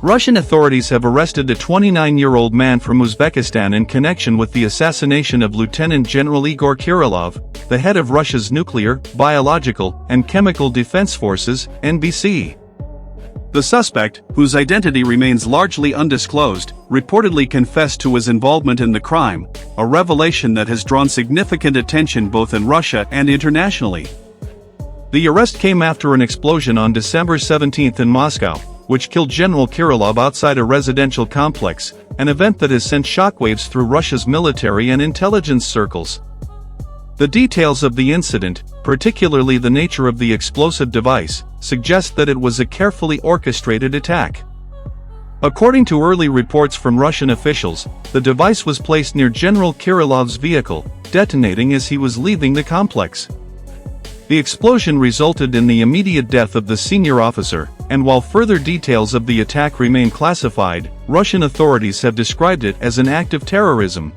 Russian authorities have arrested a 29-year-old man from Uzbekistan in connection with the assassination of Lieutenant General Igor Kirillov, the head of Russia's nuclear, biological, and chemical defense forces, NBC. The suspect, whose identity remains largely undisclosed, reportedly confessed to his involvement in the crime, a revelation that has drawn significant attention both in Russia and internationally. The arrest came after an explosion on December 17 in Moscow, which killed General Kirillov outside a residential complex, an event that has sent shockwaves through Russia's military and intelligence circles. The details of the incident, particularly the nature of the explosive device, suggest that it was a carefully orchestrated attack. According to early reports from Russian officials, the device was placed near General Kirillov's vehicle, detonating as he was leaving the complex. The explosion resulted in the immediate death of the senior officer, and while further details of the attack remain classified, Russian authorities have described it as an act of terrorism.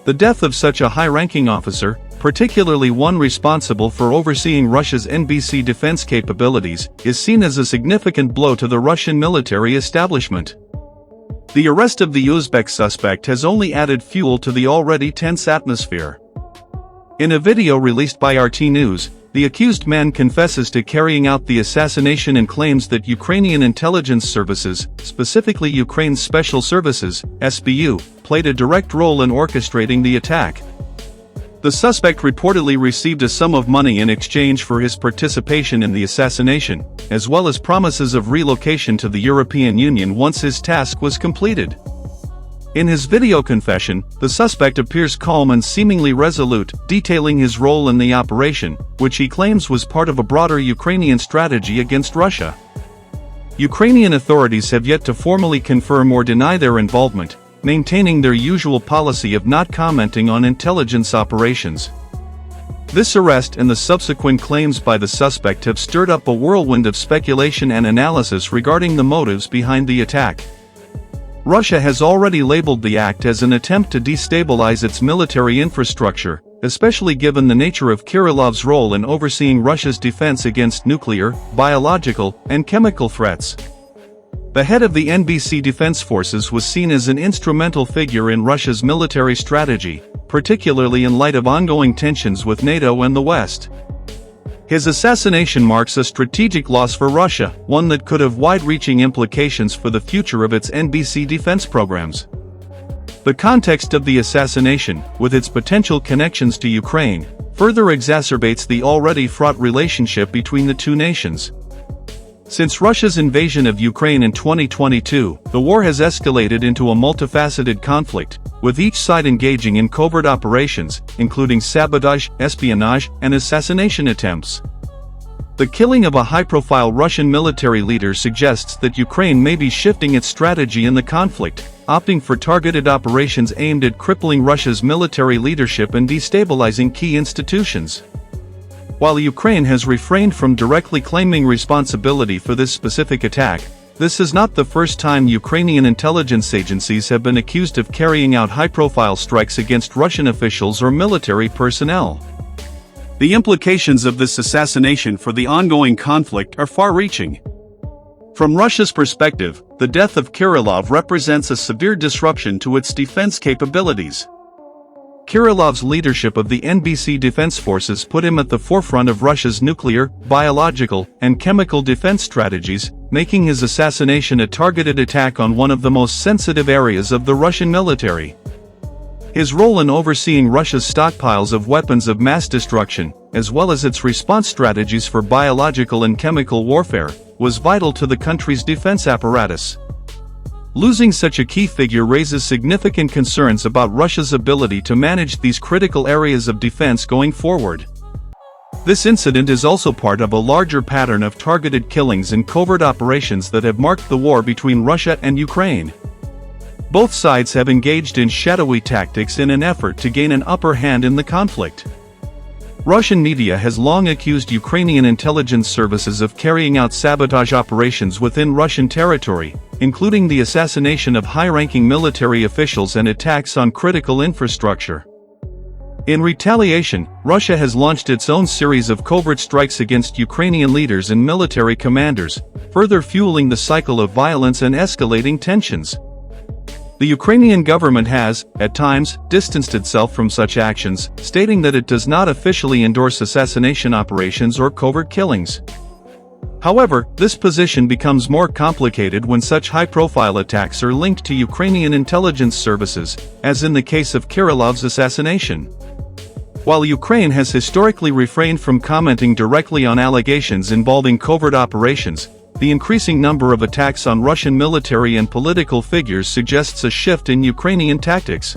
The death of such a high-ranking officer, particularly one responsible for overseeing Russia's NBC defense capabilities, is seen as a significant blow to the Russian military establishment. The arrest of the Uzbek suspect has only added fuel to the already tense atmosphere. In a video released by RT News, the accused man confesses to carrying out the assassination and claims that Ukrainian intelligence services, specifically Ukraine's Special Services, SBU, played a direct role in orchestrating the attack. The suspect reportedly received a sum of money in exchange for his participation in the assassination, as well as promises of relocation to the European Union once his task was completed. In his video confession, the suspect appears calm and seemingly resolute, detailing his role in the operation, which he claims was part of a broader Ukrainian strategy against Russia. Ukrainian authorities have yet to formally confirm or deny their involvement, maintaining their usual policy of not commenting on intelligence operations. This arrest and the subsequent claims by the suspect have stirred up a whirlwind of speculation and analysis regarding the motives behind the attack. Russia has already labeled the act as an attempt to destabilize its military infrastructure, especially given the nature of Kirillov's role in overseeing Russia's defense against nuclear, biological, and chemical threats. The head of the NBC Defense Forces was seen as an instrumental figure in Russia's military strategy, particularly in light of ongoing tensions with NATO and the West. His assassination marks a strategic loss for Russia, one that could have wide-reaching implications for the future of its NBC defense programs. The context of the assassination, with its potential connections to Ukraine, further exacerbates the already fraught relationship between the two nations. Since Russia's invasion of Ukraine in 2022, the war has escalated into a multifaceted conflict, with each side engaging in covert operations, including sabotage, espionage, and assassination attempts. The killing of a high-profile Russian military leader suggests that Ukraine may be shifting its strategy in the conflict, opting for targeted operations aimed at crippling Russia's military leadership and destabilizing key institutions. While Ukraine has refrained from directly claiming responsibility for this specific attack, this is not the first time Ukrainian intelligence agencies have been accused of carrying out high-profile strikes against Russian officials or military personnel. The implications of this assassination for the ongoing conflict are far-reaching. From Russia's perspective, the death of Kirillov represents a severe disruption to its defense capabilities. Kirillov's leadership of the NBC Defense Forces put him at the forefront of Russia's nuclear, biological, and chemical defense strategies, making his assassination a targeted attack on one of the most sensitive areas of the Russian military. His role in overseeing Russia's stockpiles of weapons of mass destruction, as well as its response strategies for biological and chemical warfare, was vital to the country's defense apparatus. Losing such a key figure raises significant concerns about Russia's ability to manage these critical areas of defense going forward. This incident is also part of a larger pattern of targeted killings and covert operations that have marked the war between Russia and Ukraine. Both sides have engaged in shadowy tactics in an effort to gain an upper hand in the conflict. Russian media has long accused Ukrainian intelligence services of carrying out sabotage operations within Russian territory, including the assassination of high-ranking military officials and attacks on critical infrastructure. In retaliation, Russia has launched its own series of covert strikes against Ukrainian leaders and military commanders, further fueling the cycle of violence and escalating tensions. The Ukrainian government has, at times, distanced itself from such actions, stating that it does not officially endorse assassination operations or covert killings. However, this position becomes more complicated when such high-profile attacks are linked to Ukrainian intelligence services, as in the case of Kirillov's assassination. While Ukraine has historically refrained from commenting directly on allegations involving covert operations, the increasing number of attacks on Russian military and political figures suggests a shift in Ukrainian tactics.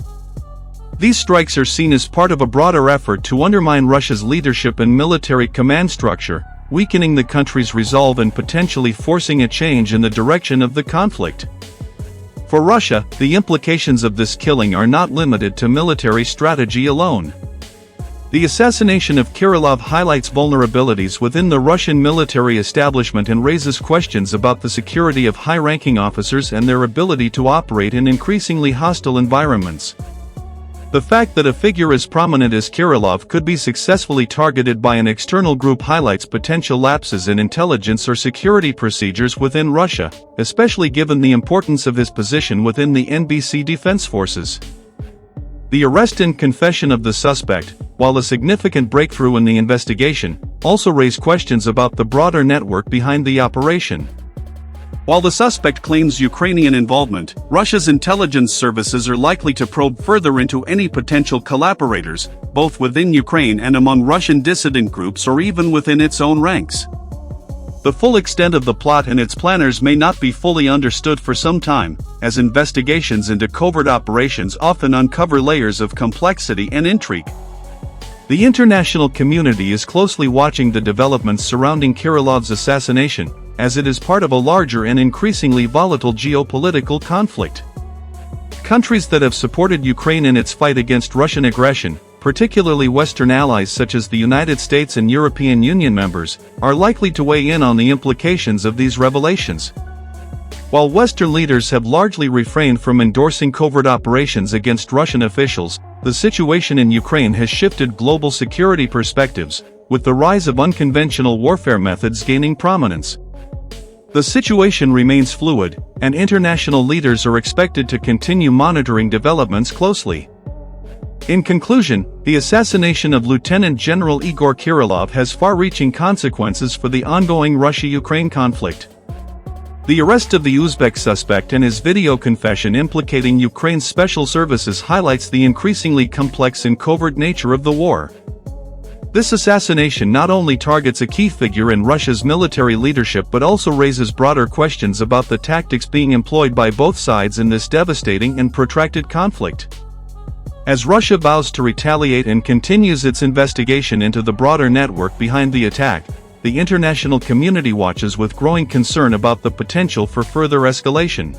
These strikes are seen as part of a broader effort to undermine Russia's leadership and military command structure, weakening the country's resolve and potentially forcing a change in the direction of the conflict. For Russia, the implications of this killing are not limited to military strategy alone. The assassination of Kirillov highlights vulnerabilities within the Russian military establishment and raises questions about the security of high-ranking officers and their ability to operate in increasingly hostile environments. The fact that a figure as prominent as Kirillov could be successfully targeted by an external group highlights potential lapses in intelligence or security procedures within Russia, especially given the importance of his position within the NBC Defense Forces. The arrest and confession of the suspect, while a significant breakthrough in the investigation, also raised questions about the broader network behind the operation. While the suspect claims Ukrainian involvement, Russia's intelligence services are likely to probe further into any potential collaborators, both within Ukraine and among Russian dissident groups or even within its own ranks. The full extent of the plot and its planners may not be fully understood for some time, as investigations into covert operations often uncover layers of complexity and intrigue. The international community is closely watching the developments surrounding Kirillov's assassination, as it is part of a larger and increasingly volatile geopolitical conflict. Countries that have supported Ukraine in its fight against Russian aggression, particularly Western allies such as the United States and European Union members, are likely to weigh in on the implications of these revelations. While Western leaders have largely refrained from endorsing covert operations against Russian officials, the situation in Ukraine has shifted global security perspectives, with the rise of unconventional warfare methods gaining prominence. The situation remains fluid, and international leaders are expected to continue monitoring developments closely. In conclusion, the assassination of Lieutenant General Igor Kirillov has far-reaching consequences for the ongoing Russia-Ukraine conflict. The arrest of the Uzbek suspect and his video confession implicating Ukraine's special services highlights the increasingly complex and covert nature of the war. This assassination not only targets a key figure in Russia's military leadership but also raises broader questions about the tactics being employed by both sides in this devastating and protracted conflict. As Russia vows to retaliate and continues its investigation into the broader network behind the attack, the international community watches with growing concern about the potential for further escalation.